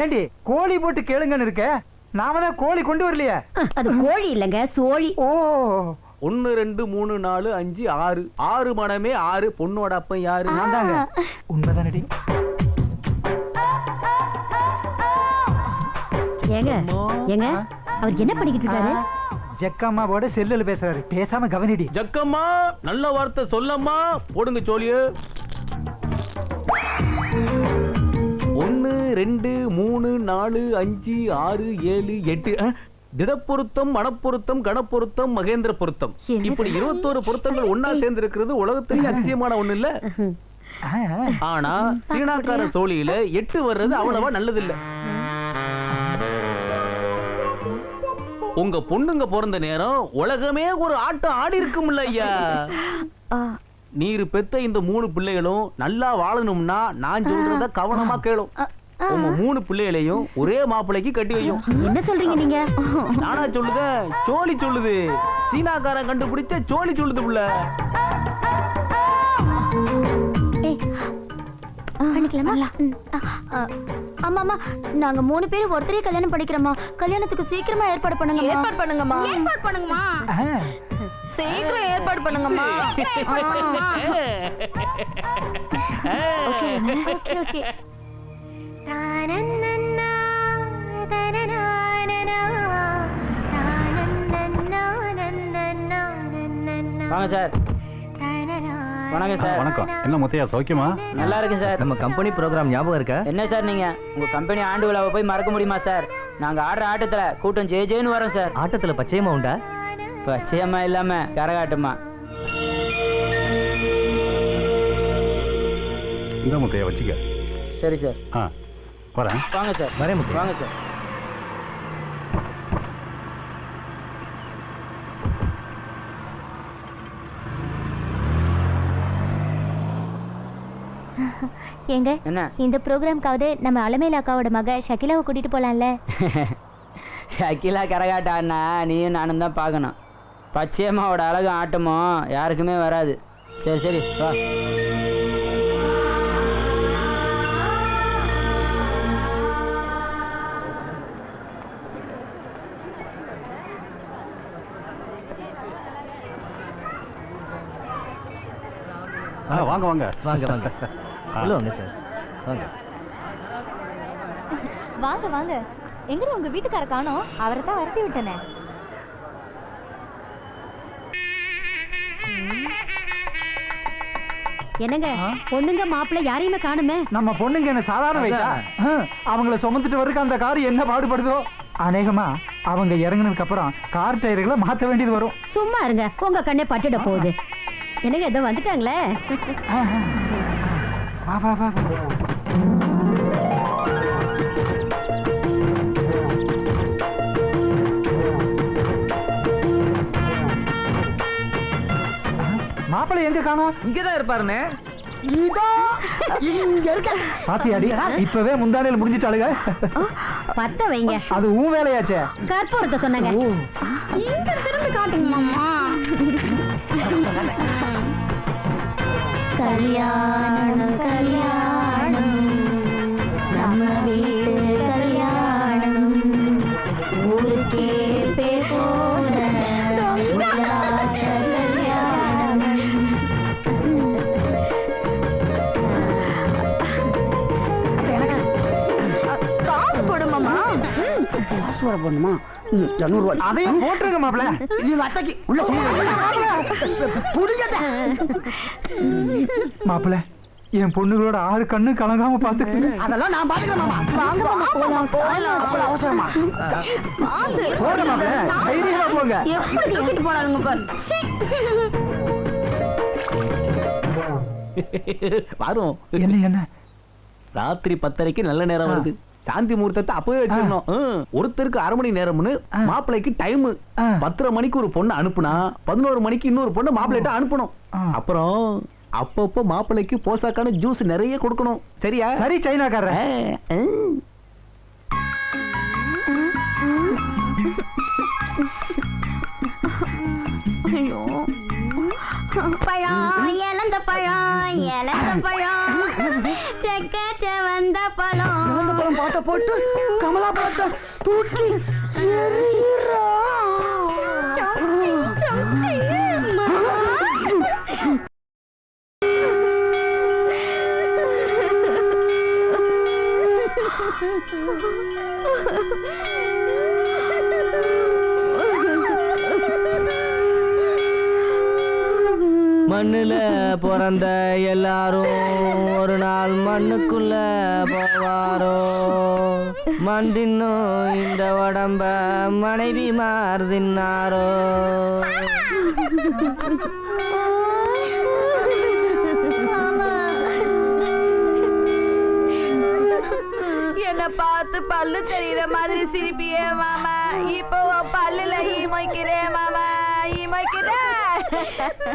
ஏண்டி கோழி போட்டு கேளுங்கன்னு இருக்க? நாம தான் கோழி கொண்டு வரலையே. அது கோழி இல்லங்க, சோழி. ஓ 1 2 3 4 5 6 6 மடமே 6. பொண்ணோட அப்பன் யாரு? நான் தாங்க. உண்மைதானடி? ஏங்க ஏங்க அவர் என்ன பண்ணிக்கிட்டு இருக்காரு? ஜக்கம்மாவோட செல்லுல பேசுறாரு. பேசாம கவனிடி. ஜக்கம்மா நல்ல வார்த்தை சொல்லம்மா. போடுங்க சோழிய. 1 2 3 4 5 6 7 8. திடப்பொருத்தம், மனப்பொருத்தம், கணப்பொருத்தம், மகேந்திர பொருத்தம். இப்படி 21 பொருத்தங்கள் ஒன்னா சேர்ந்து இருக்கிறது உலகத்திலேயே அதிசயமான ஒண்ணு இல்ல. ஆனா சீனாக்கார சோழியில 8 வர்றது அவ்வளவா நல்லது இல்ல. உங்க பொண்ணுங்க பிறந்த நேரம் உலகமே ஒரு ஆட்டம் ஆடி இருக்கும்ல ஐயா. நீர் பெத்த இந்த 3 பிள்ளைகளும் நல்லா வாழணும்னா நான் சொல்றத கவனமா கேளும். உங்க 3 பிள்ளைகளையும் ஒரே மாப்பிள்ளைக்கு கட்டி வையும். என்ன சொல்றீங்க நீங்க? நானா சொல்லுத? சோழி சொல்லுது. சீனாக்காரன் கண்டுபிடிச்ச சோழி சொல்லுது புள்ள. ஆமா ஆமா, நாங்க 3 பேரும் ஒருத்தரே கல்யாணம் பண்ணிக்கிறோமா. கல்யாணத்துக்கு சீக்கிரமா ஏற்பாடு பண்ணுங்க. ஏற்பாடு பண்ணுங்கம்மா. ஏற்பாடு பண்ணுங்கம்மா. சீக்கிரம் ஏற்பாடு பண்ணுங்கம்மா. Okay okay okay. வாங்க சார். வணக்கம் சார். வணக்கம். என்ன முத்தையா சௌக்கியமா? நல்லா இருக்கு சார். நம்ம கம்பெனி ப்ரோக்ராம் ஞாபகம் இருக்கா? என்ன சார் நீங்க உங்க கம்பெனி ஆண்டு விழாவை போய் மறக்க முடியுமா சார்? நாங்க ஆடுற ஆட்டத்துல கூட்டம் ஜே ஜேன்னு வரோம் சார். ஆட்டத்துல பச்சையமா உண்டா? பச்சையம்மா இல்லாம கரகாட்டமா. இந்த முத்தையா வச்சுக்க. சரி சார். வரேன். வாங்க சார். வரேன். வாங்க சார். ஏங்க என்ன இந்த ப்ரோக்ராம்காவது நம்ம அலமேலா அக்காவோட மக ஷகிலாவை கூட்டிட்டு போலாம்ல? ஷகிலா கரகாட்ட ஆடினா நீயும் நானும் தான் பார்க்கணும். பச்சையம்மாவோட அழகும் ஆட்டமும் யாருக்குமே வராது. சரி சரி வா. வாங்க வாங்க வாங்க வாங்க. உள்ள வாங்க சார். வாங்க வாங்க வாங்க. எங்க உங்க வீட்டுக்கார காணோம்? அவரை தான் வரட்டி விட்டனே. என்னங்க பொண்ணுங்க மாப்பிள்ளை யாரையுமே காணுமே. நம்ம பொண்ணுங்க என்ன சாதாரண வயசா? அவங்கள சுமந்துட்டு வரக்கு அந்த கார் என்ன பாடுபடுதோ. அநேகமா அவங்க இறங்கினதுக்கு அப்புறம் கார் டயர்களை மாற்ற வேண்டியது வரும். சும்மா இருங்க, உங்க கண்ணே பட்டுட போகுது. என்னங்க இதோ வந்துட்டாங்களே. வா வா வா. மாப்பிள்ளை எங்க காணோம்? இங்கதான் இருப்பாருன்னு. பாத்தியாடி, இப்பவே முந்தானையில் முடிஞ்சிட்டாளுங்க. பத்த வைங்க. அது உன் வேலையாச்சே. கற்பூரத்தை சொன்னாங்க. இங்க திரும்பி காட்டுங்க மாமா. கல்யாணம் கல்யாணம் நம்ம வீட்டு கல்யாணம் ஊருக்கே பேர் போன உல்லாச கல்யாணம். காசு போடுமாமா? காசு வர போடணுமா? 200 ரூபாய். அதையும் போட்டுருங்க மாப்பிள்ள. மாப்பிள்ள என் பொண்ணுகளோட 6 கண்ணு கலங்காம பாத்துக்கு. அதெல்லாம் நான் பாத்துக்கிறேன் மாமா. வாங்க மாமா போலாம். அவசரமா போங்க மாப்பிள்ள, தைரியமா போங்க. எப்படி தூக்கிட்டு போறாங்க பாரு. வரும். என்ன என்ன ராத்திரி 10:30க்கு நல்ல நேரம் வருது. சாந்தி முகூர்த்தத்தை அப்பவே வச்சிடணும். ஒருத்தருக்கு 1/2 மணி நேரம்னு மாப்பிள்ளைக்கு டைம். 10:30 மணிக்கு ஒரு பொண்ணு அனுப்புனா 11 மணிக்கு இன்னொரு பொண்ணு மாப்பிள்ளைட்ட அனுப்பணும். அப்புறம் அப்பப்போ மாப்பிள்ளைக்கு போசாக்கான ஜூஸ் நிறைய கொடுக்கணும். சரியா? சரி சைனாக்கார. பழம் இழந்த பழம் இழந்த பழம் செக்க செவந்த பழம் கமலாபுரம் பாட்டை போட்டு கமலாபுரத்தை தூக்கி மண்ணுல பிறந்த எல்லாரும் ஒரு நாள் மண்ணுக்குள்ள போவாரோ, மண் தின்னும் இந்த உடம்ப மனைவி மாறுதின்னாரோ. என்ன பார்த்து பல்லு தெரியற மாதிரி சிரிப்பியே மாமா. இப்போ பல்லுல ஈமைக்கிறேன் மாமா, ஈமைக்கிறேன்.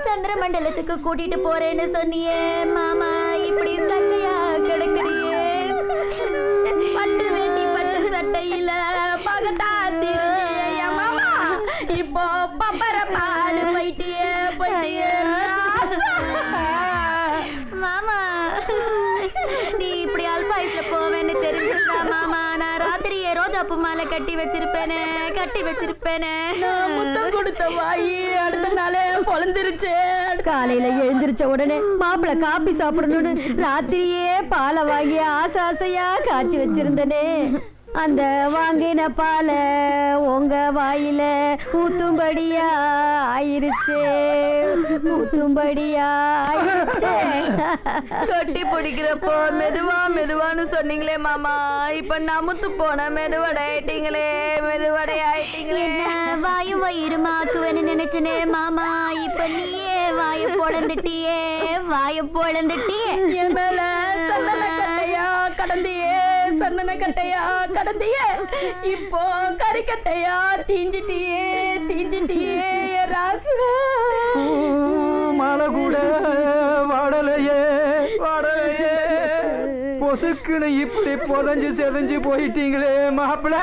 சந்திரமண்டலத்துக்கு கூட்டிட்டு போறேன்னு சொன்னியே மாமா, இப்படி சட்டையா கிடக்குறியே. பட்டு வேட்டி பட்டு சட்டையில பகட்டாத்திருந்தியே மாமா, இப்போ பப்பர பாடு போயிட்டியே போயிட்டியே மாமா. நீ இப்படி அல்பாயுஸ்ல போவேன்னு தெரிஞ்சிருந்தா மாமா, நான் ராத்திரியே ரோஜாப்பூ மாலை கட்டி வச்சிருப்பேனே, கட்டி வச்சிருப்பேனே. முத்தம் கொடுத்த வாயி அடுத்த நாளே பொழந்துருச்சு. காலையில எழுந்திருச்ச உடனே மாப்பிளை காபி சாப்பிடணும்னு ராத்திரியே பாலை வாங்கி ஆசை ஆசையா காய்ச்சி வச்சிருந்தனே. அந்த வாங்கின பால உங்க வாயில ஊத்தும்படியா ஆயிருச்சு, ஊத்தும்படியா ஆயிருச்சு. கட்டி பிடிக்கிறப்போ மெதுவா மெதுவான்னு சொன்னீங்களே மாமா, இப்ப நமுத்து போன மெதுவடை ஆயிட்டீங்களே, மெதுவடை ஆயிட்டீங்களே. வாயு வயிறுமாக்குவேன்னு நினைச்சனே மாமா, இப்ப நீயே வாயு பொழந்துட்டியே, வாயு பொழந்துட்டியே. என் மேல சந்தன கட்டையா கடந்தியே, சந்தன கட்டையா கடந்தியே, இப்போ கறிக்கட்டையா தீஞ்சிட்டியே, தீஞ்சிட்டியே ராசு. மழை கூட வாடலையே, வாடலையே, பொசுக்குன்னு இப்படி புதஞ்சு செதஞ்சு போயிட்டீங்களே மாப்பிள்ள.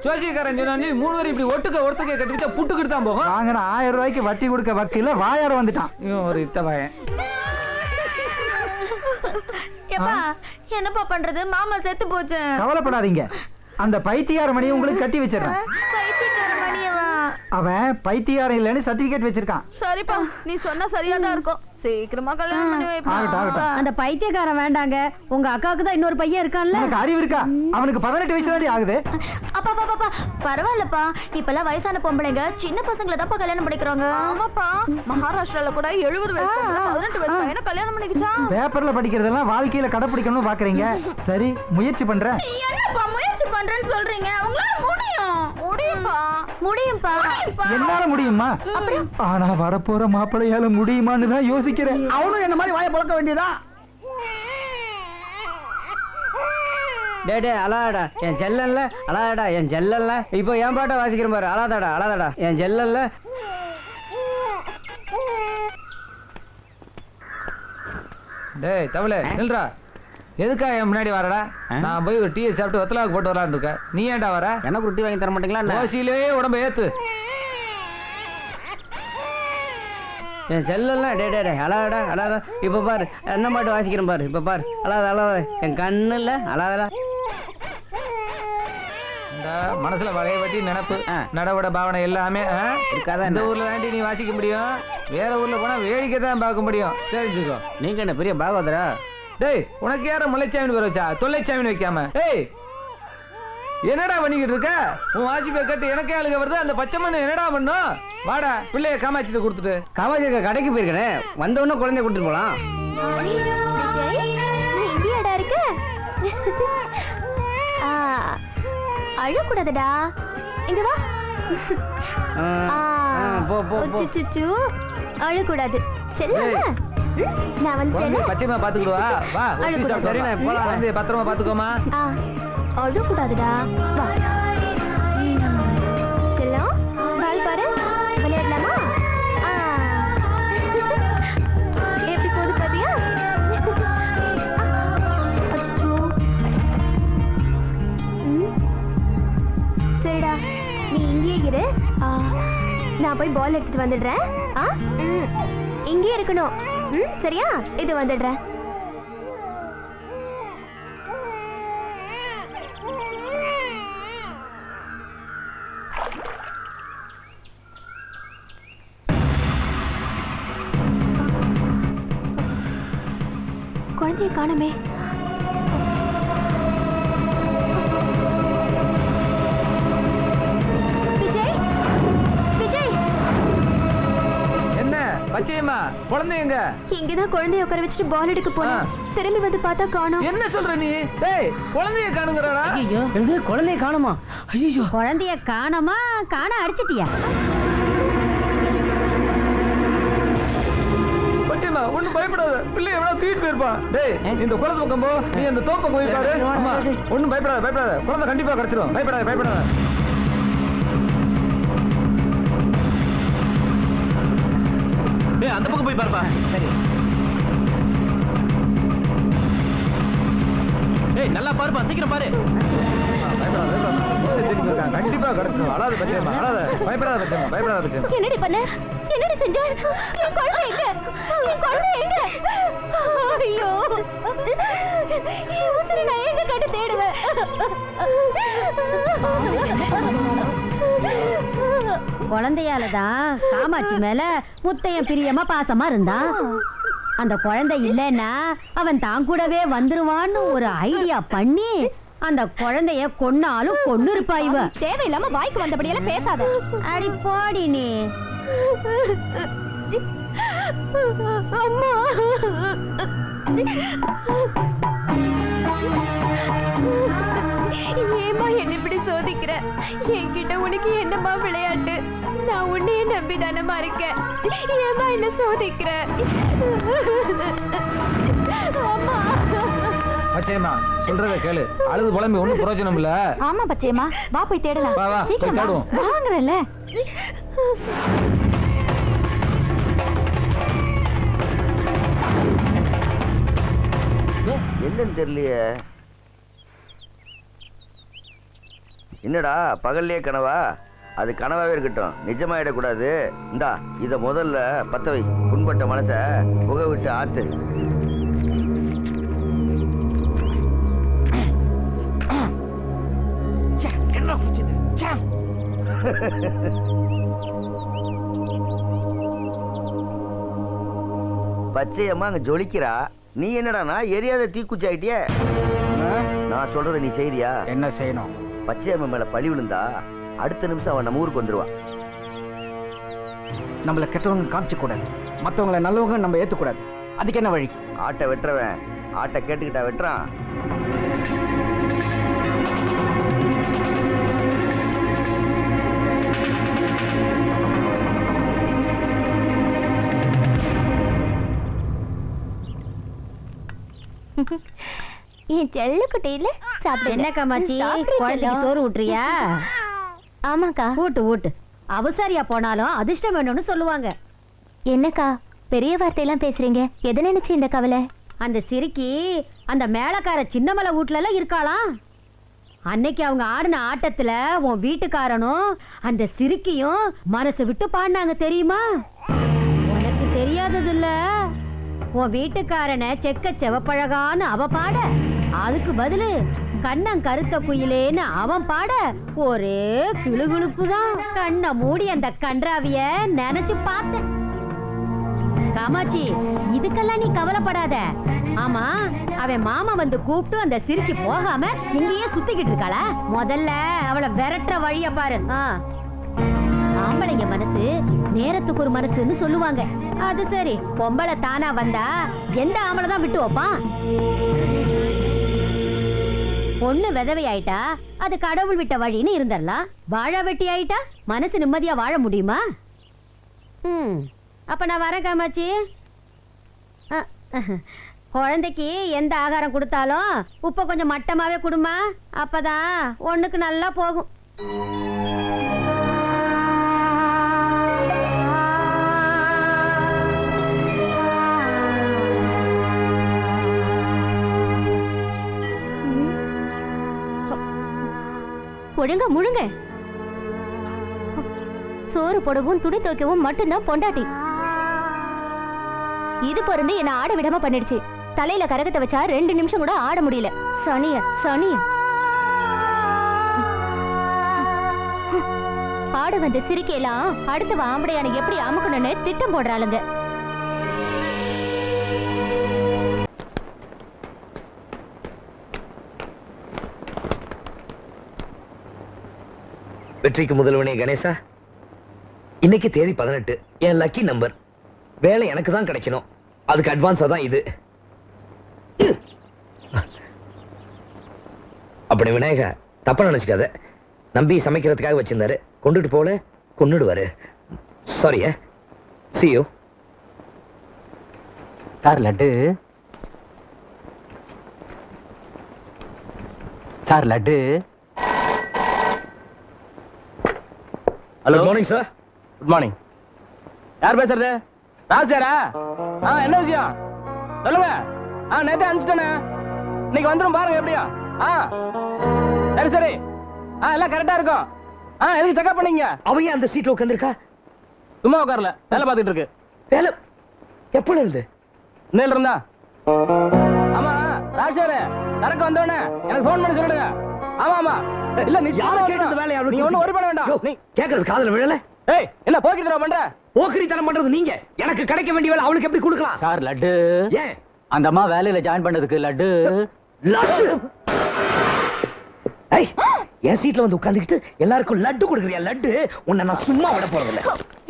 ஜோசியக்காரன் சொன்னா 3 பேரும் இப்படி ஒருத்தக்க கட்டிக்கிட்டா புட்டுக்கிட்டு தான் போகும். வாங்கின 1000 ரூபாய்க்கு வட்டி கொடுக்க வக்கீல வாயார வந்துட்டான். ஒரு இத்த பையன். என்னப்பா பண்றது, மாமா செத்து போச்சு. கவலைப்படாதீங்க, அந்த பைத்தியார மணியை உங்களுக்கு கட்டி வச்சிடறேன். பைத்தியக்கார மணியவா? அவன் பைத்தியாரம் இல்லைன்னு சர்டிபிகேட் வச்சிருக்கான். சரிப்பா, நீ சொன்னா சரியாதான் இருக்கும். சீக்கிரமா கல்யாணம் பண்ணி வைப்பா. ஆகட்டும், ஆகட்டும். அந்த பைத்தியக்காரன் வேண்டாங்க, உங்க அக்காவுக்கு தான் இன்னொரு பையன் இருக்கான்ல. உனக்கு அறிவு இருக்கா? அவனுக்கு 18 வயசு தாண்டி ஆகுது. அப்பா பாப்பா பரவாயில்லப்பா, இப்பெல்லாம் வயசான பொம்பளைங்க சின்ன பசங்களை தான் கல்யாணம் பண்ணிக்கிறாங்க. ஆமாப்பா, மகாராஷ்டிரால கூட 70 வயசு 18 வயசு பையனை கல்யாணம் பண்ணிக்கிச்சா. பேப்பர்ல படிக்கிறதெல்லாம் வாழ்க்கையில கடைப்பிடிக்கணும்னு பாக்குறீங்க. சரி, முயற்சி பண்றேன். என்னப்பா முயற்சி பண்றேன்னு சொல்றீங்க? அவங்களால முடியும். முடியும்பா, முடியும்பா. என்னால முடியுமா? ஆனா வரப்போற மாப்பிள்ளையால முடியுமான்னு தான் யோசிக்கிறேன். அவனும் என்ன மாதிரி வாயை பழக்க வேண்டியதா? டே அழாடா என் செல்லல்ல, அழாடா என் செல்லல்ல. இப்போ என் பாட்டை வாசிக்கிறேன் பாரு. அழாதாடா அழாதாடா என் செல்லல்ல. டேய் தமிழே நில்றா. எதுக்கா என் முன்னாடி வரடா? நான் போய் ஒரு டீயை சாப்பிட்டு வத்தலாவுக்கு போட்டு வரலான்னு இருக்கேன். நீ ஏன்டா வர? எனக்கு ரொட்டி வாங்கி தர மாட்டீங்களா? ஓசியிலே உடம்ப ஏத்து. என் செல்லல்ல. டே அழாடா அழாதா. இப்போ பாரு என்ன பாட்டு வாசிக்கிறேன் பாரு. இப்போ பாரு அழாத என் கண்ணு இல்ல அழாதடா. மனசுல வளைய வட்டி நினைப்பு நடவட பாவனை எல்லாமே இருக்காத. இந்த ஊர்ல தாண்டி நீ வாசிக்க முடியும், வேற ஊர்ல போனா வேடிக்கை தான் பார்க்க முடியும். தெரிஞ்சுக்கோ. நீங்க என்ன பெரிய பாகவதரா? டேய் உனக்கு யார முல்லைச்சாமின்னு பேர் வச்சா? தொல்லைச்சாமின்னு வைக்காம. ஏய் என்னடா பண்ணிக்கிட்டு இருக்க? உன் வாசிப்பை கட்டு எனக்கே அழுக வருது. அந்த பச்சை மண்ணு என்னடா பண்ணும்? வாடா பிள்ளைய காமாட்சிட்டு கொடுத்துட்டு. காமாட்சி கடைக்கு போயிருக்கேன், வந்த உடனே குழந்தைய கொடுத்துட்டு போலாம். இந்தியாடா இருக்க? அழக்கூடாதுடா, இங்க வா. அழக்கூடாது. சரி நான் வந்து பச்சைமா பாத்துக்கிடுவா. வா சரி நான் போலாம். வந்து பத்திரமா பாத்துக்கோமா. அழக்கூடாதுடா. வா செல்லம், பால் பாரு, விளையாடலாமா? எப்படி போகுது பாத்தியா? சரிடா, நீ இங்கேயே இரு. நான் போய் பால் எடுத்துட்டு வந்துடுறேன். இங்கே இருக்கணும். சரியா? இது வந்துடுறேன். குழந்தைய காணமே. விஜய், விஜய், என்ன பச்சையம்மா குழந்தைங்க இங்கதான் குழந்தைய உட்கார வச்சுட்டு பால் எடுக்க போனேன். திரும்பி வந்து பார்த்தா காணோம். என்ன சொல்ற நீ? டேய் குழந்தைய காணுங்கறடா. ஐயோ குழந்தைய காணுமா? ஐயோ குழந்தைய காணோமா? காண அடிச்சிட்டியா? பச்சையம்மா ஒண்ணும் பயப்படாத. பிள்ளை எவ்வளவு தூக்கிட்டு போயிருப்பா. டேய் இந்த குளத்து பக்கம் போ. நீ அந்த தோப்ப போய் பாரு. அம்மா ஒண்ணும் பயப்படாத பயப்படாத. குழந்தை கண்டிப்பா கிடைச்சிரும். பயப்படாத பயப்படாத. டேய் அந்த பக்கம் போய் பாருப்பா. சரி. டேய் நல்லா பாருப்பா, சீக்கிரம் பாரு. பயப்படாத பயப்படாத. கண்டிப்பா கிடைச்சிரும். அழாத பச்சையம்மா அழாத. பயப்படாத பச்சையம்மா பயப்படாத பச்சையம்மா. என்னடி பண்ண? என்னடி செஞ்ச? என் குழந்தை எங்க? என் குழந்தை எங்க? ஐயோ, என் உசுரை நான் எங்க கண்டு தேடுவேன்? குழந்தையாலதான் காமாட்சி மேல முத்தையன் பிரியமா பாசமா இருந்தான். அந்த குழந்தை இல்லைன்னா அவன் தான் கூடவே வந்துருவான்னு ஒரு ஐடியா பண்ணி அந்த குழந்தைய கொன்னாலும் கொன்னு இருப்பா இவ. தேவையில்லாம வாய்க்கு வந்தபடியெல்லாம் பேசாத. அடி போடி நீ. அம்மா, ஏமா என்ன இப்படி சோதிக்கிற? என்கிட்ட உனக்கு என்னமா விளையாட்டு? நான் உன்னையே நம்பி தானமா இருக்கேன். ஏமா என்ன சோதிக்கிற? அம்மா, பச்சையம்மா சொல்றத கேளு. அழுது புலம்பி ஒண்ணும் பிரயோஜனம் இல்ல. ஆமா பச்சையம்மா, வா போய் தேடலாம். வா, வா, போய் சீக்கிரம் தேடுவோம். வாங்குறல. என்னன்னு தெரியலையே. என்னடா பகல்லையே கனவா? அது கனவாவே இருக்கட்டும், நிஜமாயிடக்கூடாது. இந்தா இத முதல்ல பத்த வை. புண்பட்ட மனச புகை விட்டு ஆத்து. பச்சையம்மா அங்க ஜொலிக்கிறா. நீ என்னடானா எரியாத தீக்குச்சி ஆயிட்டிய. நான் சொல்றத நீ செய்தியா? என்ன செய்யணும்? பச்சையம்மா மேல பழி விழுந்தா அடுத்த நிமிஷம் அவன் நம்ம ஊருக்கு வந்துருவான். நம்மள கெட்டவங்க காமிச்சு கூடாது, மத்தவங்களை நல்லவங்க நம்ம ஏத்துக்கூடாது. அதுக்கு என்ன வழி? ஆட்டை வெட்டுறவன் ஆட்டை கேட்டுக்கிட்டா வெட்டுறான். என் செல்லுக்குட்டியில சாப்பிடு. என்ன காமாட்சி, குழந்தைக்கு சோறு ஊட்டுறியா? ஆமாக்கா. ஊட்டு ஊட்டு. அவசாரியா போனாலும் அதிர்ஷ்டம் வேணும்னு சொல்லுவாங்க. என்னக்கா பெரிய வார்த்தையெல்லாம் பேசுறீங்க? எதை நினைச்சு இந்த கவலை? அந்த சிரிக்கி அந்த மேலக்கார சின்னமலை வீட்டுல எல்லாம் இருக்காளாம். அன்னைக்கு அவங்க ஆடின ஆட்டத்துல உன் வீட்டுக்காரனும் அந்த சிரிக்கியும் மனசு விட்டு பாடினாங்க தெரியுமா? உனக்கு தெரியாதது இல்ல. உன் வீட்டுக்காரனை செக்க செவப்பழகான்னு அவ பாட, அதுக்கு பதிலு கண்ணம் கருத்த குயிலேன்னு அவன் பாட ஒரே கிளுகிழுப்பு தான். கண்ணை மூடி அந்த கன்றாவிய நினைச்சு பார்த்தேன். காமாட்சி, இதுக்கெல்லாம் நீ கவலைப்படாத. ஆமா, அவன் மாமா வந்து கூப்பிட்டு அந்த சிரிக்கி போகாம இங்கேயே சுத்திக்கிட்டு இருக்காளா? முதல்ல அவளை விரட்டுற வழிய பாரு. ஆம்பளைங்க மனசு நேரத்துக்கு ஒரு மனசுன்னு சொல்லுவாங்க. அது சரி, பொம்பளை தானா வந்தா எந்த ஆம்பளை தான் விட்டு வைப்பான்? பொண்ணு விதவை ஆயிட்டா அது கடவுள் விட்ட வழின்னு இருந்துடலாம். வாழ வெட்டி ஆயிட்டா மனசு நிம்மதியா வாழ முடியுமா? அப்ப நான் வரேன் காமாட்சி. குழந்தைக்கு எந்த ஆகாரம் கொடுத்தாலும் உப்பை கொஞ்சம் மட்டமாவே கொடுமா. அப்பதான் ஒண்ணுக்கு நல்லா போகும். ஒழுங்க முழுங்க. சோறு போடவும் துணி துவைக்கவும் மட்டும்தான் பொண்டாட்டி. இது பிறந்து என்ன ஆட விடாம பண்ணிடுச்சு. தலையில கரகத்தை வச்சா 2 நிமிஷம் கூட ஆட முடியல. சனிய சனிய. ஆட வந்த சிரிக்கையெல்லாம் அடுத்த ஆம்படையான எப்படி அமுக்கணும்னு திட்டம் போடுறாளுங்க. வெற்றிக்கு முதல்வனே கணேசா, இன்னைக்கு தேதி 18, என் லக்கி நம்பர். வேலை எனக்கு தான் கிடைக்கணும், அதுக்கு அட்வான்ஸா தான் இது. அப்படி விநாயகா தப்பா நினைச்சுக்காத, நம்பி சமைக்கிறதுக்காக வச்சிருந்தாரு, கொண்டுட்டு போல கொன்னுடுவாரு. Sorry. See you. Sir laddu. Sir laddu. Hello, good morning sir. Good morning. யார் பேசுறது? ராஜாரா? என்ன விஷயம் சொல்லுங்க. நேத்தே அனுப்பிச்சிட்டேனே, இன்னைக்கு வந்துடும் பாருங்க. எப்படியா? சரி சரி, எல்லாம் கரெக்டா இருக்கும். எதுக்கு செக்அப் பண்ணீங்க? அவையே அந்த சீட்ல உட்காந்துருக்கா? சும்மா உட்காரல, வேலை பார்த்துட்டு இருக்கு. வேலை எப்பல இருந்து? இன்னையில இருந்தா. ஆமா ராஜாரே, சரக்கு வந்தோடனே எனக்கு போன் பண்ணி சொல்லுங்க. ஆமா ஆமா, இல்ல யாரை கேட்டு இந்த வேலையை நீ ஒண்ணும் worry பண்ண வேண்டாம். நீ கேக்குறது காதுல விழல? ஏய், என்ன போக்கிட்டா பண்ற? போக்கிரித்தனம் பண்றது நீங்க. எனக்கு கிடைக்க வேண்டிய வேலை அவளுக்கு எப்படி கொடுக்கலாம்? சார் லட்டு. ஏன் அந்த அம்மா வேலையில ஜாயின் பண்ணதுக்கு லட்டு. லட்டு? ஏய், என் சீட்ல வந்து உட்கார்ந்துக்கிட்டு எல்லாருக்கும் லட்டு கொடுக்குறியா? லட்டு உன்னை நான் சும்மா விட போறது இல்ல.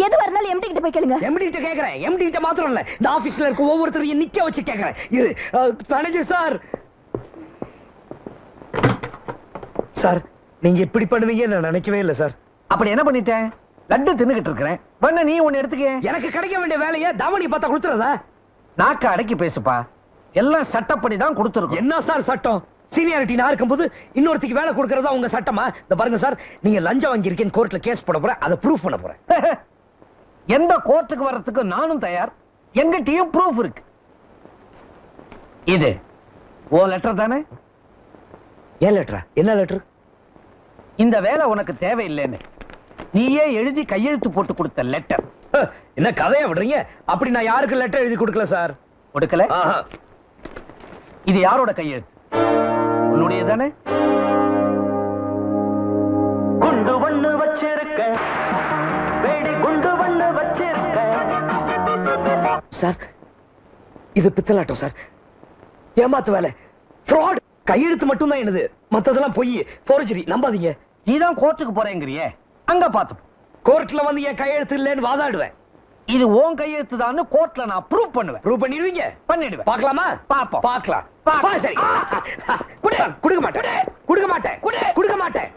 எது வரனாலும் எம்டி கிட்ட போய் கேளுங்க. எம்டி கிட்ட கேக்குறேன். எம்டி கிட்ட மாத்திரம் இல்ல, இந்த ஆபீஸ்ல இருக்க ஒவ்வொருத்தரையும் நிக்க வச்சு கேக்குறேன். இரு மேனேஜர் சார். சார், நீங்க இப்படி பண்ணுவீங்கன்னு நான் நினைக்கவே இல்லை சார். அப்படி என்ன பண்ணிட்டேன்? லட்டு தின்னுகிட்டு இருக்கிறேன். பண்ண நீ ஒன்னு எடுத்துக்க. எனக்கு கிடைக்க வேண்டிய வேலையை தவணி பார்த்தா கொடுத்துறதா? நாக்க அடக்கி பேசுப்பா. எல்லாம் சட்டப்படி தான் கொடுத்துருக்கோம். என்ன சார் சட்டம்? சீனியாரிட்டி நான் இருக்கும்போது இன்னொருத்திக்கு வேலை கொடுக்கறதா உங்க சட்டமா? இந்த பாருங்க சார், நீங்க லஞ்சம் வாங்கி இருக்கேன்னு கோர்ட்ல கேஸ் போட போறேன், அதை ப்ரூஃப் பண்ண போறேன். எந்த கோர்ட்டுக்கு வர்றதுக்கு நானும் தயார். எங்கிட்டயும் ப்ரூஃப் இருக்கு. இது ஓ லெட்டர் தானே? ஏன் லெட்டரா? என்ன லெட்டர்? இந்த வேலை உனக்கு தேவையில்லைன்னு நீயே எழுதி கையெழுத்து போட்டு கொடுத்த லெட்டர். என்ன கதையா விடுறீங்க? அப்படி நான் யாருக்கு லெட்டர் எழுதி கொடுக்கல சார். கொடுக்கல? இது யாரோட கையெழுத்து? உன்னுடைய தானே? குண்டு பண்ணு வச்சிருக்க, வேடி குண்டு பண்ணு வச்சிருக்க. சார், இது பித்தலாட்டம் சார், ஏமாத்து வேலை, ஃப்ராட். கையெழுத்து மட்டும் தான் என்னது, மத்ததெல்லாம் பொய், ஃபோர்ஜரி. நம்பாதீங்க. நீதான் கோர்ட்டுக்கு போறேங்கறியே, அங்க பாத்து. கோர்ட்ல வந்து என் கையெழுத்து இல்லைன்னு வாதாடுவேன். இது உன் கையெழுத்து தான் கோர்ட்ல நான் ப்ரூவ் பண்ணுவேன். ப்ரூவ் பண்ணிடுவீங்க? பண்ணிடுவேன். பார்க்கலாமா? பாப்போம். பார்க்கலாம். சரி. கொடுக்க மாட்டேன். கொடுக்க மாட்டேன். கொடுக்க மாட்டேன்.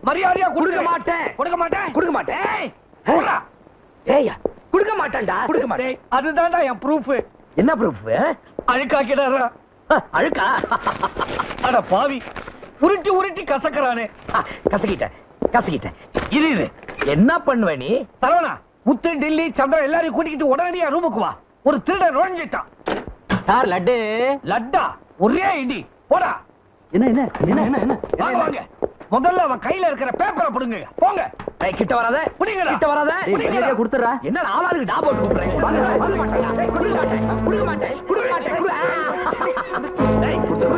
மரியாதையா கொடுக்க மாட்டேன். கொடுக்க மாட்டேன். கொடுக்க மாட்டேன். ஏய்யா, கொடுக்க மாட்டேன்டா. கொடுக்க மாட்டேன். அதுதான்டா என் ப்ரூஃப். என்ன ப்ரூஃப்? அழுக்காக்கிடாரா? அழுக்கா? அட பாவி, உருட்டி உருட்டி கசக்கறானே. கசக்கிட்டேன். இது என்ன பண்ணுவ நீ? சரவணா, முத்து, டில்லி, சந்திரன் எல்லாரையும் கூட்டிக்கிட்டு உடனடியா ரூமுக்கு வா. ஒரு திருடன் நுழைஞ்சிட்டான். சார் லட்டு. லட்டா? ஒரே இடி. போடா. என்ன வாங்க வாங்க. முதல்ல அவன் கையில இருக்கிற பேப்பரை புடுங்க. போங்க. கிட்ட வராத. புடிங்கடா. கிட்ட வராத. புடிங்கடா. கொடுத்துறா. என்ன ஆளாளுக்கு டா போட்டு கூப்பிடுறேன். கொடுக்க மாட்டேன். கொடுக்க மாட்டேன். டேய், கொடுக்க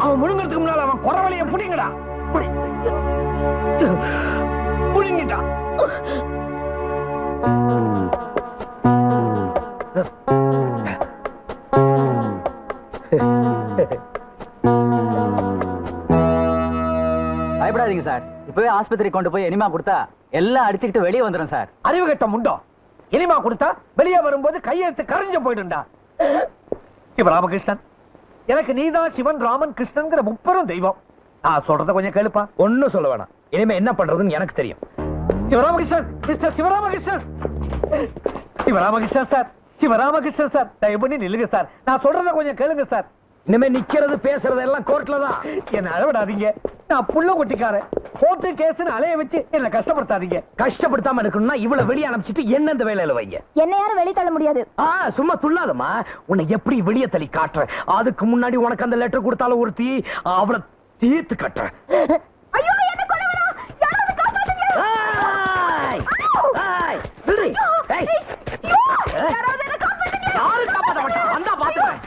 அவன் முழுங்கிறதுக்கு முன்னால அவன் குறவழிய புடிங்கடா. புடிங்கிட்டான். பயப்படாதீங்க சார், இப்பவே ஆஸ்பத்திரி கொண்டு போய் எனிமா கொடுத்தா எல்லாம் அடிச்சுக்கிட்டு வெளியே வந்துடும் சார். அறிவு கட்ட முண்டோ, எனிமா கொடுத்தா வெளியே வரும்போது கையெழுத்து கரைஞ்சு போயிடும்டா. சிவராமகிருஷ்ணன், எனக்கு நீதான் சிவன், ராமன், கிருஷ்ணன்ங்கிற முப்பெரும் தெய்வம். நான் சொல்றத கொஞ்சம் கேளுப்பா. ஒன்னும் சொல்ல வேணாம், இனிமே என்ன பண்றதுன்னு எனக்கு தெரியும். Sivaramakrishnan, mister Sivaramakrishnan. Sivaramakrishnan sir, Sivaramakrishnan sir, தயவு பண்ணி நில்லுங்க சார். நான் சொல்றத கொஞ்சம் கேளுங்க சார். இனிமே நிக்கிறது பேசுறது எல்லாம் கோர்ட்ல தான். என்ன அழவிடாதீங்க, நான் புள்ள கொட்டிக்காரன். கோர்ட்டு கேஸ்னு அலைய வச்சு என்ன கஷ்டப்படுத்தாதீங்க. கஷ்டப்படுத்தாம இருக்கணும்னா இவ்வளவு வெளியே அனுப்பிச்சிட்டு என்ன இந்த வேலையில வைங்க. என்ன யாரும் வெளிய தள்ள முடியாது. சும்மா துள்ளாதம்மா, உன்னை எப்படி வெளியே தள்ளி காட்டுறேன். அதுக்கு முன்னாடி உனக்கு அந்த லெட்டர் கொடுத்தாலும் ஒருத்தி, அவளை தீர்த்து கட்டுறேன். ஐயோ, என்ன கொலை வேணும், யாராவது காப்பாத்துங்க. யாராவது என்ன காப்பாத்துங்க. யாரும் காப்பாத்த மாட்டான், வந்தா பாத்துக்கிறேன்.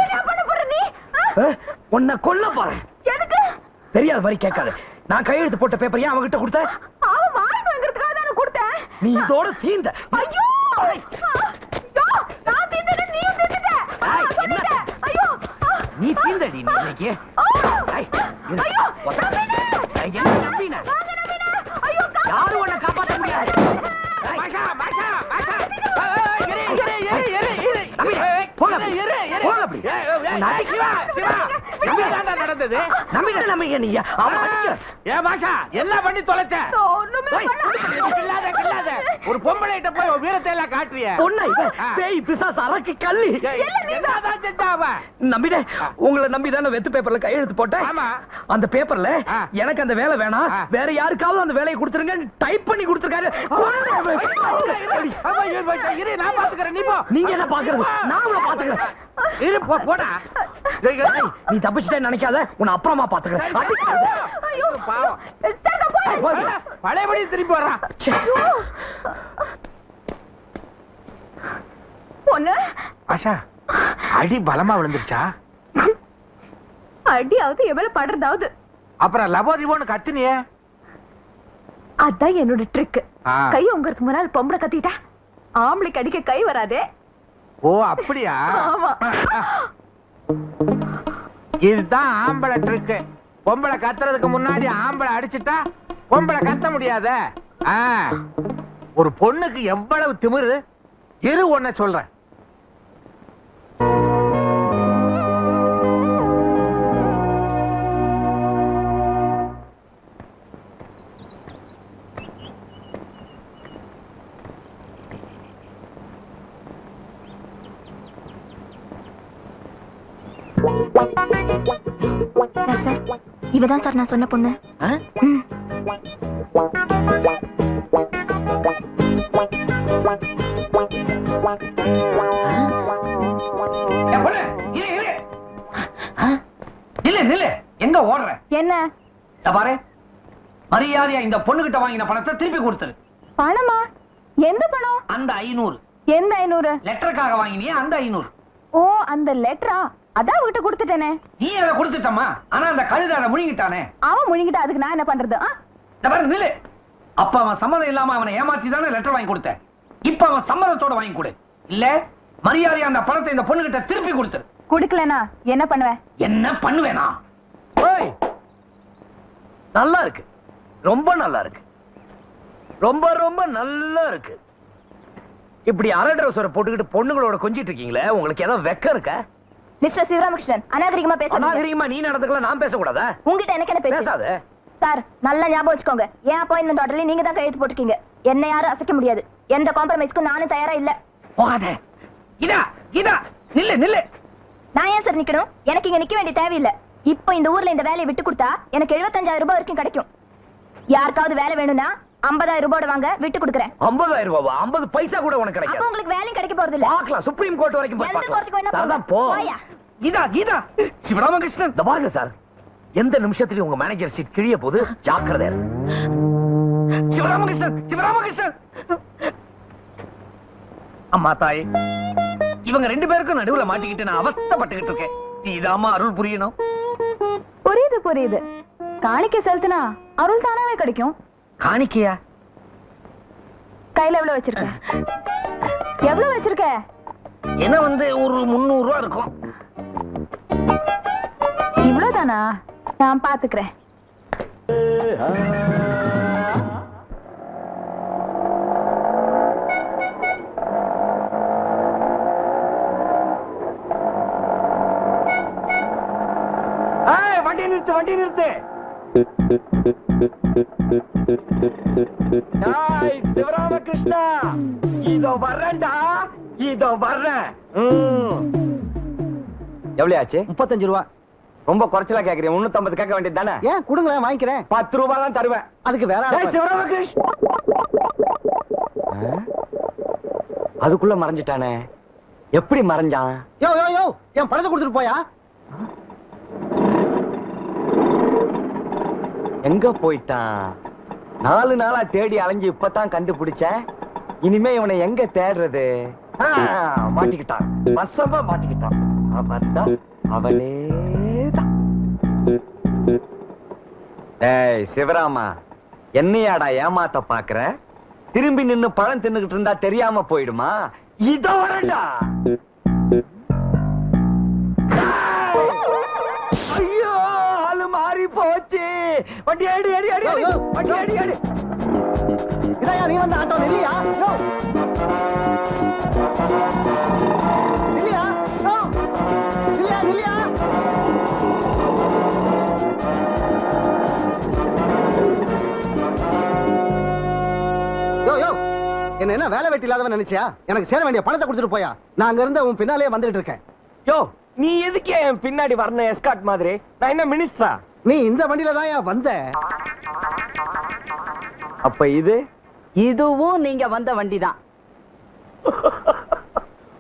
என்ன பண்ண போற நீ? உன்னை கொல்ல போறேன். எதுக்கு? தெரியாத மாதிரி கேட்காத. நான் கையெழுத்து போட்ட பேப்பர் ஏன் அவகிட்ட கொடுத்த? அவன் வாங்கி வாங்குறதுக்காக தான கொடுத்தேன். நீ இதோட தீந்த. ஐயோ, நீ தீந்தடி நீ இன்னைக்கு யாரும் உன்னை காப்பாற்ற முடியாது. நடந்தது எல்லாம் பண்ணி தொலைச்ச ஒரு பொம்பளை போய் வீரத்தை எல்லாம் காட்டுறிய பேய் பிசாசு அரக்கு கள்ளி நம்பிட உங்களை நம்பிதான் வெத்து பேப்பர்ல கையெழுத்து போட்டேன். அந்த பேப்பர்ல எனக்கு அந்த வேலை வேணாம், வேற யாருக்காவது அந்த வேலையை கொடுத்துருங்க டைப் பண்ணி கொடுத்துருக்காரு. நான் பாத்துக்கிறேன், நீ போ. நீங்க என்ன பாக்குறது? நான் உங்களை பாத்துக்கிறேன். போடா, நீ தப்பிச்சுட்டே நினைக்காத, உன்னை அப்புறமா பாத்துக்கிறேன். பழையபடி திரும்பி வர்றான். ஆஷா, அடி பலமா விழுந்துருச்சா? அடியாவது எவ்வளவு படுறதாவது. அப்புறம் லபோதிபோன்னு கத்துனியே. அதான் என்னோட ட்ரிக். கை உங்கறதுக்கு முன்னாடி பொம்பளை கத்திட்டா ஆம்பளைக்கு அடிக்க கை வராதே. ஓ அப்படியா? இதுதான் ஆம்பளை ட்ரிக். பொம்பளை கத்துறதுக்கு முன்னாடி ஆம்பளை அடிச்சுட்டா பொம்பளை கத்த முடியாத. ஒரு பொண்ணுக்கு எவ்வளவு திமிரு இரு ஒன்ன சொல்றேன். சார் சார், இவதான் சார் நான் சொன்ன பொண்ணு. எங்க ஓடுற? என்ன பாரு, மரியாதையா இந்த பொண்ணுகிட்ட வாங்கின பணத்தை திருப்பி கொடுத்துரு. பணமா? எந்த பணம்? அந்த 500. எந்த 500? லெட்டருக்காக வாங்கினியே அந்த 500. ஓ, அந்த லெட்டரா? அதான் அவகிட்ட கொடுத்துட்டேனே. நீ அதை கொடுத்துட்டமா? ஆனா அந்த கழுதை அதை முழுங்கிட்டானே. அவன் முழுங்கிட்டா அதுக்கு நான் என்ன பண்றது? நில்லு. அப்ப அவன் சம்மதம் இல்லாம அவனை ஏமாத்தி தானே லெட்டர் வாங்கி கொடுத்த. இப்ப அவன் சம்மதத்தோட வாங்கி கொடு. இல்ல மரியாதையா அந்த பணத்தை இந்த பொண்ணுகிட்ட திருப்பி கொடுத்துரு. குடுக்கலனா என்ன பண்ணுவேன்? என்ன பண்ணுவேனா? நல்லா இருக்கு, ரொம்ப நல்லா இருக்கு, ரொம்ப ரொம்ப நல்லா இருக்கு. இப்படி அரை ட்ரவுசரை போட்டுக்கிட்டு பொண்ணுங்களோட கொஞ்சிட்டு இருக்கீங்களே, உங்களுக்கு ஏதாவது வெக்கம் இருக்கா? மிஸ்டர் சிவராமகிருஷ்ணன், அநாகரிகமா பேசாதீங்க. அநாகரிகமா நீ நடந்துக்கலாம், நான் பேசக்கூடாதா? உங்ககிட்ட எனக்கு என்ன பேசாத சார். நல்லா ஞாபகம் வச்சுக்கோங்க, என் அப்பாயின்மெண்ட் ஆர்டர்ல நீங்க தான் கையெழுத்து போட்டுருக்கீங்க. என்ன யாரும் அசைக்க முடியாது. எந்த காம்ப்ரமைஸ்க்கும் நானும் தயாரா இல்ல. போகாத. இதா இதா நில்லு நில்லு. நான் ஏன் சார் நிக்கணும்? எனக்கு இங்க நிக்க வேண்டிய தேவையில்லை. இப்போ இந்த ஊர்ல இந்த வேலையை விட்டு கொடுத்தா எனக்கு 75,000 ரூபாய் வரைக்கும் கிடைக்கும். யாருக்காவது வேலை வேணும்னா 50,000 ரூபாய் வாங்க, விட்டு கொடுக்குறேன். 50,000 ரூபாவா? 50 பைசா கூட உனக்கு கிடைக்காது. அப்ப உங்களுக்கு வேலையும் கிடைக்க போறது இல்ல. பார்க்கலாம், சுப்ரீம் கோர்ட் வரைக்கும் போய் எந்த கோர்ட்டுக்கு வேணா பார்க்கலாம். போ. கீதா கீதா, சிவராமகிருஷ்ணன் இந்த பாருங்க சார், எந்த நிமிஷத்துலயும் உங்க மேனேஜர் சீட் கிழிய போது ஜாக்கிரதை. சிவராமகிருஷ்ணன் சிவராமகிருஷ்ணன். அம்மா தாயே, இவங்க 2 பேருக்கும் நடுவுல மாட்டிக்கிட்டு நான் அவஸ்தைப்பட்டுக்கிட்டு இருக்கேன். நீதாம்மா அருள் புரியணும். புரியுது புரியுது. காணிக்கை செலுத்தினா அருள் தானாவே கிடைக்கும். காணிக்கையா? கையில எவ்வளவு வச்சிருக்க? எவ்வளவு வச்சிருக்க? என்ன ஒரு 300 ரூபா இருக்கும். இவ்வளவுதானா? நான் பாத்துக்கிறேன். வண்டி நிறுத்து, வண்டி நிறுத்து. சிவராமகிருஷ்ணா, இதோ வர்றேன்டா, இதோ வர்றேன். எவ்வளவு ஆச்சு? 35 ரூபா. ரொம்ப குறைச்சலா கேக்குறேன். 350 கேட்க வேண்டியது தானே? ஏன் கொடுங்களேன், வாங்கிக்கிறேன். 10 ரூபாய் தான் தருவேன். அதுக்கு வேற சிவராமகிருஷ்ணா, அதுக்குள்ள மறைஞ்சிட்டானே. எப்படி மறைஞ்சான்? யோ யோ யோ, என் பணத்தை கொடுத்துட்டு போயா. எங்க போயிட்டான்? 4 நாளா தேடி அலைஞ்சு இப்பதான் கண்டுபிடிச்சேன். இனிமே இவனை எங்க தேடுறது? மாட்டிக்கிட்டான், வசமா மாட்டிக்கிட்டான். அவன்தான், அவனேதான். டேய் சிவராமா, என்னையாடா ஏமாத்த பாக்குற? திரும்பி நின்னு பழம் தின்னுகிட்டு இருந்தா தெரியாம போயிடுமா? இத வரண்டா. ஐயோ, ஆளு மாறி போச்சு. வண்டி அடி அடி அடி அடி, வண்டி அடி அடி. இதையா நீ வந்த ஆட்டோ இல்லையா? இல்லையா? இல்லையா? இல்லையா? யோ யோ, என்ன வேலை வெட்டி இல்லாதவன் நினைச்சியா? எனக்கு சேர வேண்டிய பணத்தை கொடுத்துட்டு போயா. நான் அங்க இருந்து உன் பின்னாலே வந்துட்டு இருக்கேன். யோ, நீ எதுக்கு என் பின்னாடி வரணும் எஸ்கார்ட் மாதிரி? நான் என்ன மினிஸ்டரா? நீ இந்த வண்டியில தான் வந்த. அப்ப இதுவும் நீங்க வந்த வண்டி தான்.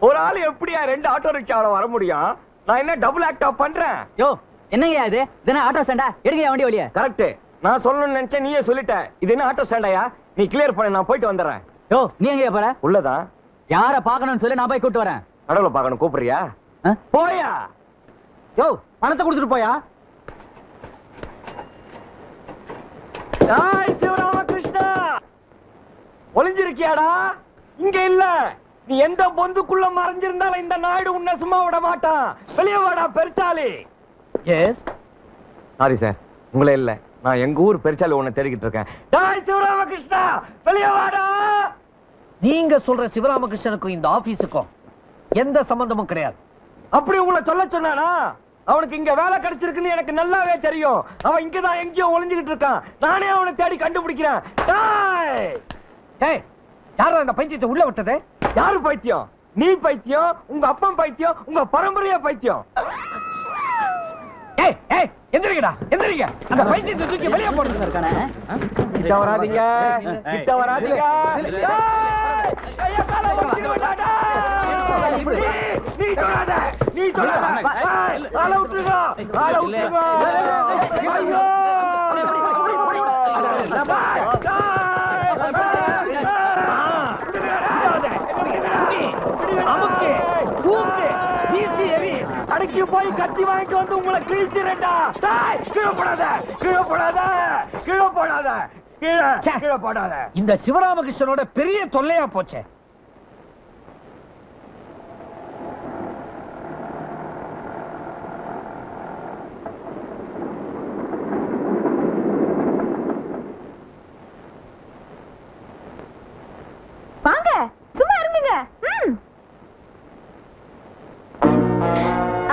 ஒரு ஆள் எப்படியா 2 ஆட்டோ ரிக்ஷாவோட வர முடியும்? நான் என்ன டபுள் ஆக்டா பண்றேன்? யோ, என்னங்கயா இது? இதென்ன ஆட்டோ ஸ்டாண்டா? எடுங்கயா வண்டி வழியா. கரெக்ட். நான் சொல்லணும்னு நினைச்சேன், நீயே சொல்லிட்ட. இது என்ன ஆட்டோ ஸ்டாண்டாயா? நீ கிளியர் பண்ண, நான் போயிட்டு வந்துடுறேன். யோ, நீ எங்கயா போற? உள்ளதான். யார பாக்கணும்னு சொல்லி நான் போய் கூப்பிட்டு வரேன். கடவுளை பார்க்கணும், கூப்பிடுறியா? போயா. யோ, பணத்தை கொடுத்துட்டு போயா. சிவராமகிருஷ்ணா, ஒளிஞ்சிருக்கியாடா? இங்க இல்ல. நீ எந்த பொந்துக்குள்ள மறைஞ்சிருந்தாலும் இந்த நாயுடு உன்னை சும்மா விட மாட்டான். வெளியே வாடா பெருச்சாலி. எஸ். சாரி சார், உங்களே இல்ல. நான் எங்க ஊர் பெருச்சாலி உன்னை தேடிக்கிட்டு இருக்கேன். டாய் சிவராமகிருஷ்ணா, வெளியே வாடா. நீங்க சொல்ற சிவராமகிருஷ்ணனுக்கும் இந்த ஆபீஸுக்கும் எந்த சம்பந்தமும் கிடையாது. அப்படி உங்களை சொல்ல சொன்னானா? அவனுக்கு இங்க வேலை கிடைச்சிருக்குன்னு எனக்கு நல்லாவே தெரியும். அவன் இங்கதான் எங்கேயோ ஒளிஞ்சுக்கிட்டு இருக்கான். நானே அவனை தேடி கண்டுபிடிக்கிறேன். யாரா அந்த பைத்தியத்தை உள்ள விட்டது? யாரு பைத்தியம்? நீ பைத்தியம், உங்க அப்பன் பைத்தியம், உங்க பரம்பரையா பைத்தியம். எந்திரிங்கடா, எந்திரிங்க. அந்த பைத்தியத்தை தூக்கி வெளியே போடுங்க. கிட்ட வராதீங்க, கிட்ட வராதீங்க. நீ தொடாத, நீ தொடாத. ஆள விட்டுருங்க, ஆள விட்டுருங்க. ஐயோ, அமுக்கு, தூக்கு, வீசி எறி. அடக்கி போய் கத்தி வாங்கிட்டு வந்து உங்களை கிழிச்சிரண்டா. கீழே போடாத, கீழே போடாத, கீழே போடாத, கீழே கீழே போடாத. இந்த சிவராமகிருஷ்ணனோட பெரிய தொல்லையா போச்சே. வாங்க, சும்மா இருங்க.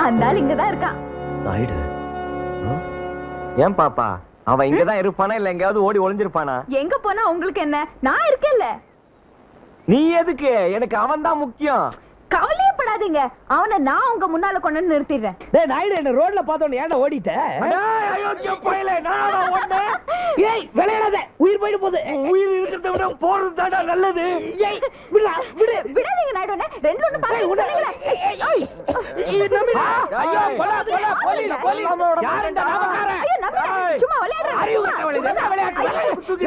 அந்த ஆள் இங்கதான் இருக்கான். நாயுடு, ஏன் பாப்பா அவன் இங்கதான் இருப்பானா இல்ல எங்கயாவது ஓடி ஒளிஞ்சிருப்பானா? எங்க போனா உங்களுக்கு என்ன? நான் இருக்கேன்ல. நீ எதுக்கு? எனக்கு அவன் தான் முக்கியம். கவலையப்படாதீங்க, அவனை நான் உங்க முன்னால கொண்டு வந்து நிறுத்திடுறேன். டேய் நாயுடு, என்ன ரோட்ல பார்த்தோன்னு ஏன்டா ஓடிட்ட? டேய் அயோக்கிய பயலே, நானா ஓடுனேன்? ஏய் விளையாடாத, உயிர் போயிடு போகுது. உயிர் இருக்கிறத விட போறது தான்டா நல்லது. ஏய் விடு, விடு. விடாதீங்க நாயுடு, ரெண்டு ஒண்ணு பாருங்க. ஐயோ போடா போடா, போலீஸ் போலீஸ் யாரடா நாமக்காரன்? ஐயோ நம்பிடா, சும்மா விளையாடுறேன். அறிவு கட்டவளே, என்ன விளையாட்டு? தூக்கி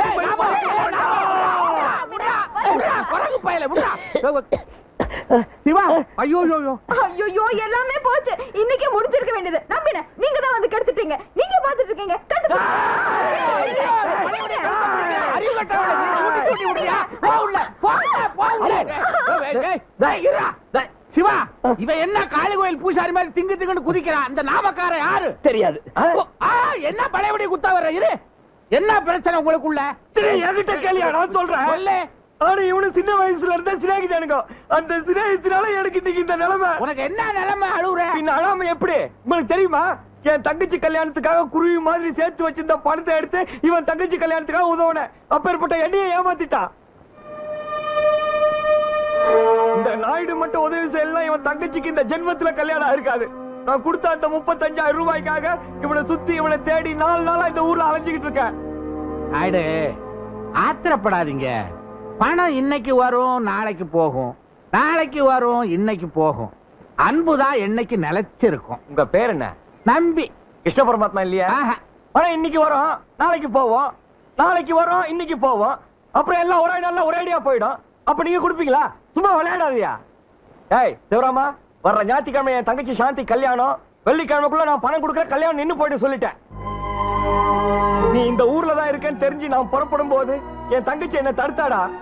குரங்கு பயலே, விடுடா. சிவா, ஐயோ ஐயோ ஐயோ, எல்லாமே போச்சு. இன்னைக்கு முடிஞ்சிருக்க வேண்டியது. நம்பின நீங்க தான் வந்து கெடுத்துட்டீங்க. நீங்க பாத்துட்டு இருக்கீங்க. அறிவு கட்டவளே, நீ கூட்டி விடுறியா? போ உள்ள, போ உள்ள. டேய் இருடா. டேய் சிவா, இவன் என்ன காளி கோயில் பூசாரி மாதிரி திங்கு திங்குன்னு குதிக்கிறான். அந்த நாமக்காரன் யாரு? தெரியாது. என்ன பழையபடி குத்தா வர்ற? இரு, என்ன பிரச்சனை உங்களுக்குள்ள? என்கிட்ட கேளியா, நான் சொல்றேன். சொல்லு. ஆனா இவனு சின்ன வயசுல இருந்த சிநேகிதானுங்க. அந்த சிநேகிதனால எனக்கு இன்னைக்கு இந்த நிலைமை. உனக்கு என்ன நிலைமை? அழுவுற? பின்ன அழாம எப்படி? உங்களுக்கு தெரியுமா? என் தங்கச்சி கல்யாணத்துக்காக குருவி மாதிரி சேர்த்து வச்சிருந்த பணத்தை எடுத்து இவன் தங்கச்சி கல்யாணத்துக்காக உதவுன. அப்பேற்பட்ட என்னைய ஏமாத்திட்டான். இந்த நாயுடு மட்டும் உதவி செய்யலாம், இவன் தங்கச்சிக்கு இந்த ஜென்மத்துல கல்யாணம் இருக்காது. நான் கொடுத்த அந்த 35,000 ரூபாய்க்காக இவனை சுத்தி இவனை தேடி 4 நாளா இந்த ஊர்ல அலைஞ்சுக்கிட்டு இருக்கேன். நாயுடு, ஆத்திரப்படாதீங்க. பணம் இன்னைக்கு வரும், நாளைக்கு போகும். நாளைக்கு வரும், இன்னைக்கு போகும். அன்புதான் என்னைக்கு நிலைச்சிருக்கும். உங்க பேர் என்ன? நம்பி. கிருஷ்ண பரமாத்மா இல்லையா? பணம் இன்னைக்கு வரும், நாளைக்கு போவோம். நாளைக்கு வரும், இன்னைக்கு போவோம். அப்புறம் எல்லாம் ஒரே நாள்ல ஒரே அடியா போயிடும். அப்ப நீங்க கொடுப்பீங்களா? சும்மா விளையாடாதியா. ஏய் சிவராமா, வர்ற ஞாயிற்றுக்கிழமை என் தங்கச்சி சாந்தி கல்யாணம். வெள்ளிக்கிழமைக்குள்ள நான் பணம் கொடுக்குற, கல்யாணம் நின்னு போயிட்டு சொல்லிட்டேன். நீ இந்த ஊர்ல தான் இருக்கேன்னு தெரிஞ்சு நான் புறப்படும் போது என் தங்கச்சி என்ன தடுத்தாடா.